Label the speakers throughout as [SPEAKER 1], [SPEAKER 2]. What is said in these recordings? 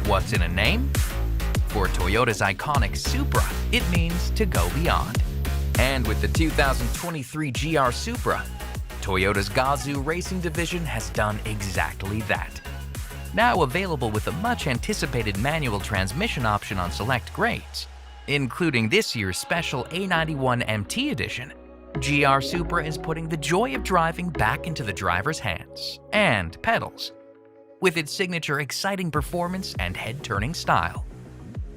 [SPEAKER 1] What's in a name? For Toyota's iconic Supra, it means to go beyond. And with the 2023 GR Supra, Toyota's Gazoo Racing division has done exactly that. Now available with a much-anticipated manual transmission option on select grades, including this year's special A91 MT edition, GR Supra is putting the joy of driving back into the driver's hands and pedals, with its signature exciting performance and head-turning style.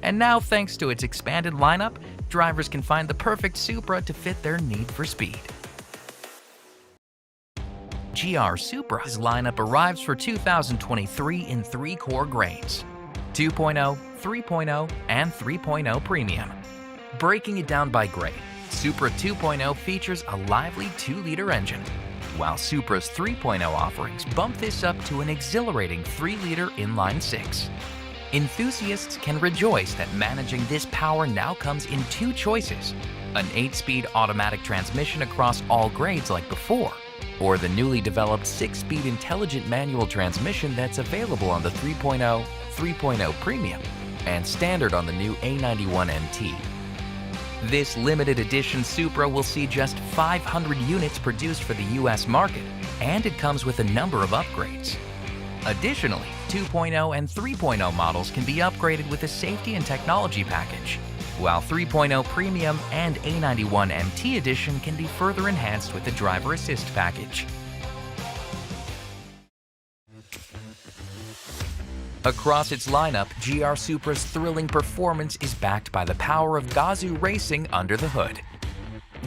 [SPEAKER 1] And now, thanks to its expanded lineup, drivers can find the perfect Supra to fit their need for speed. GR Supra's lineup arrives for 2023 in 3 core grades: 2.0, 3.0, and 3.0 Premium. Breaking it down by grade, Supra 2.0 features a lively 2-liter engine, while Supra's 3.0 offerings bump this up to an exhilarating 3-liter inline-6. Enthusiasts can rejoice that managing this power now comes in 2 choices: an 8-speed automatic transmission across all grades like before, or the newly developed 6-speed intelligent manual transmission that's available on the 3.0, 3.0 Premium, and standard on the new A91 MT. This limited edition Supra will see just 500 units produced for the US market, and it comes with a number of upgrades. Additionally, 2.0 and 3.0 models can be upgraded with a safety and technology package, while 3.0 Premium and A91 MT edition can be further enhanced with the driver assist package. Across its lineup, GR Supra's thrilling performance is backed by the power of Gazoo Racing under the hood.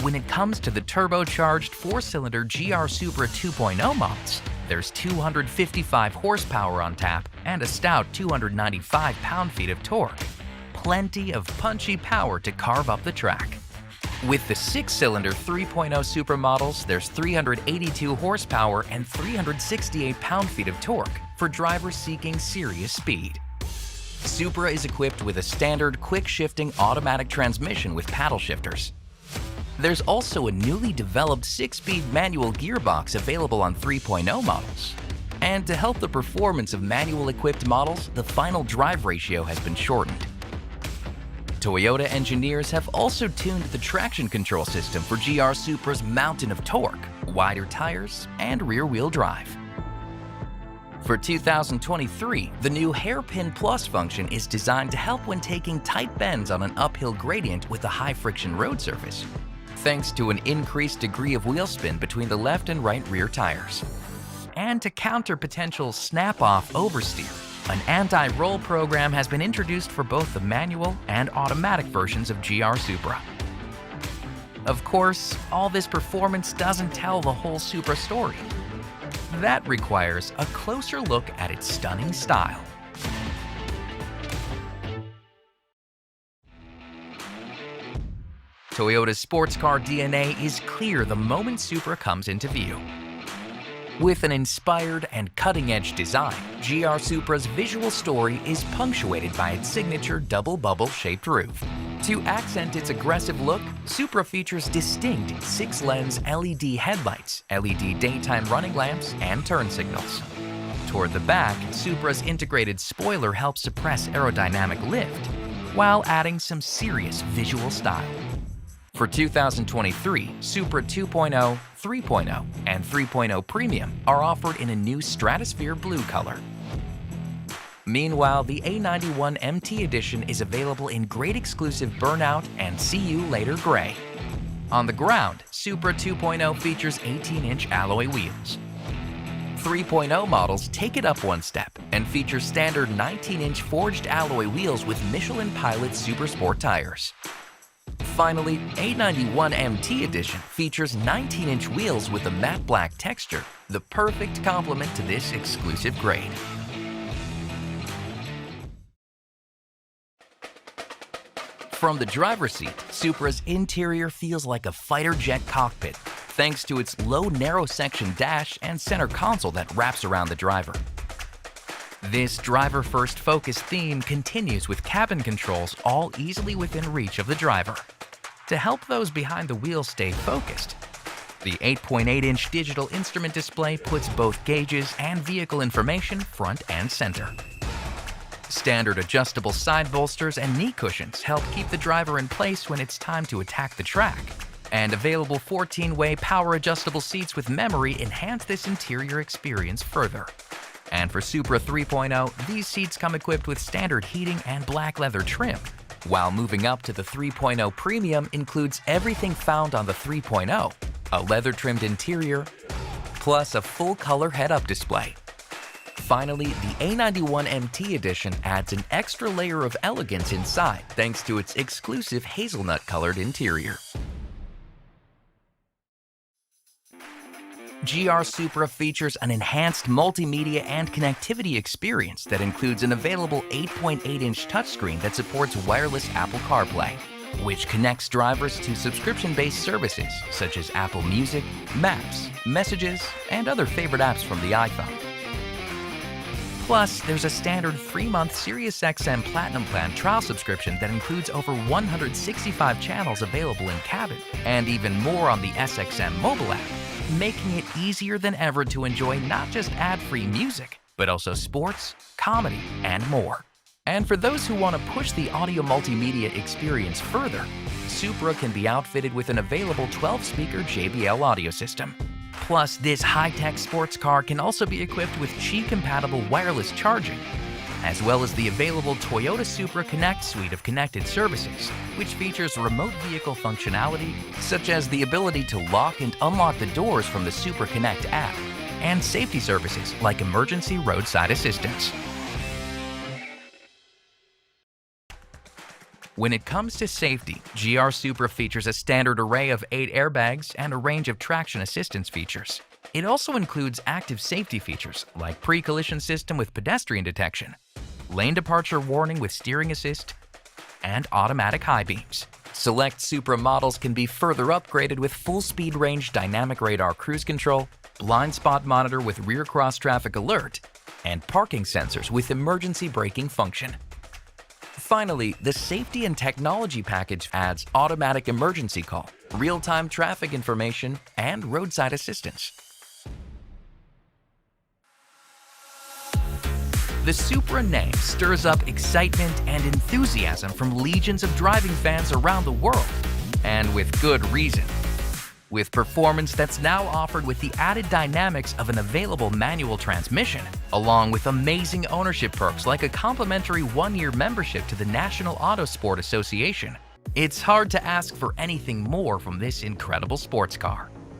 [SPEAKER 1] When it comes to the turbocharged 4-cylinder GR Supra 2.0 models, there's 255 horsepower on tap and a stout 295 pound-feet of torque. Plenty of punchy power to carve up the track. With the 6-cylinder 3.0 Supra models, there's 382 horsepower and 368 pound-feet of torque for drivers seeking serious speed. Supra is equipped with a standard quick-shifting automatic transmission with paddle shifters. There's also a newly developed 6-speed manual gearbox available on 3.0 models. And to help the performance of manual-equipped models, the final drive ratio has been shortened. Toyota engineers have also tuned the traction control system for GR Supra's mountain of torque, wider tires, and rear-wheel drive. For 2023, the new Hairpin Plus function is designed to help when taking tight bends on an uphill gradient with a high-friction road surface, thanks to an increased degree of wheel spin between the left and right rear tires. And to counter potential snap-off oversteer, an anti-roll program has been introduced for both the manual and automatic versions of GR Supra. Of course, all this performance doesn't tell the whole Supra story. That requires a closer look at its stunning style. Toyota's sports car DNA is clear the moment Supra comes into view. With an inspired and cutting-edge design, GR Supra's visual story is punctuated by its signature double bubble-shaped roof. To accent its aggressive look, Supra features distinct 6-lens LED headlights, LED daytime running lamps, and turn signals. Toward the back, Supra's integrated spoiler helps suppress aerodynamic lift, while adding some serious visual style. For 2023, Supra 2.0, 3.0, and 3.0 Premium are offered in a new Stratosphere blue color. Meanwhile, the A91 MT edition is available in grade-exclusive Burnout and See You Later gray. On the ground, Supra 2.0 features 18-inch alloy wheels. 3.0 models take it up one step and feature standard 19-inch forged alloy wheels with Michelin Pilot Super Sport tires. Finally, A91 MT edition features 19-inch wheels with a matte black texture, the perfect complement to this exclusive grade. From the driver's seat, Supra's interior feels like a fighter jet cockpit, thanks to its low narrow section dash and center console that wraps around the driver. This driver-first focus theme continues with cabin controls all easily within reach of the driver. To help those behind the wheel stay focused, the 8.8-inch digital instrument display puts both gauges and vehicle information front and center. Standard adjustable side bolsters and knee cushions help keep the driver in place when it's time to attack the track. And available 14-way power adjustable seats with memory enhance this interior experience further. And for Supra 3.0, these seats come equipped with standard heating and black leather trim, while moving up to the 3.0 Premium includes everything found on the 3.0, a leather-trimmed interior, plus a full-color head-up display. Finally, the A91 MT Edition adds an extra layer of elegance inside thanks to its exclusive hazelnut-colored interior. GR Supra features an enhanced multimedia and connectivity experience that includes an available 8.8-inch touchscreen that supports wireless Apple CarPlay, which connects drivers to subscription-based services such as Apple Music, Maps, Messages, and other favorite apps from the iPhone. Plus, there's a standard 3-month SiriusXM Platinum Plan trial subscription that includes over 165 channels available in cabin, and even more on the SXM mobile app, making it easier than ever to enjoy not just ad-free music, but also sports, comedy, and more. And for those who want to push the audio multimedia experience further, Supra can be outfitted with an available 12-speaker JBL audio system. Plus, this high-tech sports car can also be equipped with Qi-compatible wireless charging, as well as the available Toyota Supra Connect suite of connected services, which features remote vehicle functionality such as the ability to lock and unlock the doors from the Supra Connect app, and safety services like emergency roadside assistance. When it comes to safety, GR Supra features a standard array of 8 airbags and a range of traction assistance features. It also includes active safety features like pre-collision system with pedestrian detection, lane departure warning with steering assist, and automatic high beams. Select Supra models can be further upgraded with full speed range dynamic radar cruise control, blind spot monitor with rear cross traffic alert, and parking sensors with emergency braking function. Finally, the safety and technology package adds automatic emergency call, real-time traffic information, and roadside assistance. The Supra name stirs up excitement and enthusiasm from legions of driving fans around the world, and with good reason. With performance that's now offered with the added dynamics of an available manual transmission, along with amazing ownership perks like a complimentary 1-year membership to the National Autosport Association, it's hard to ask for anything more from this incredible sports car.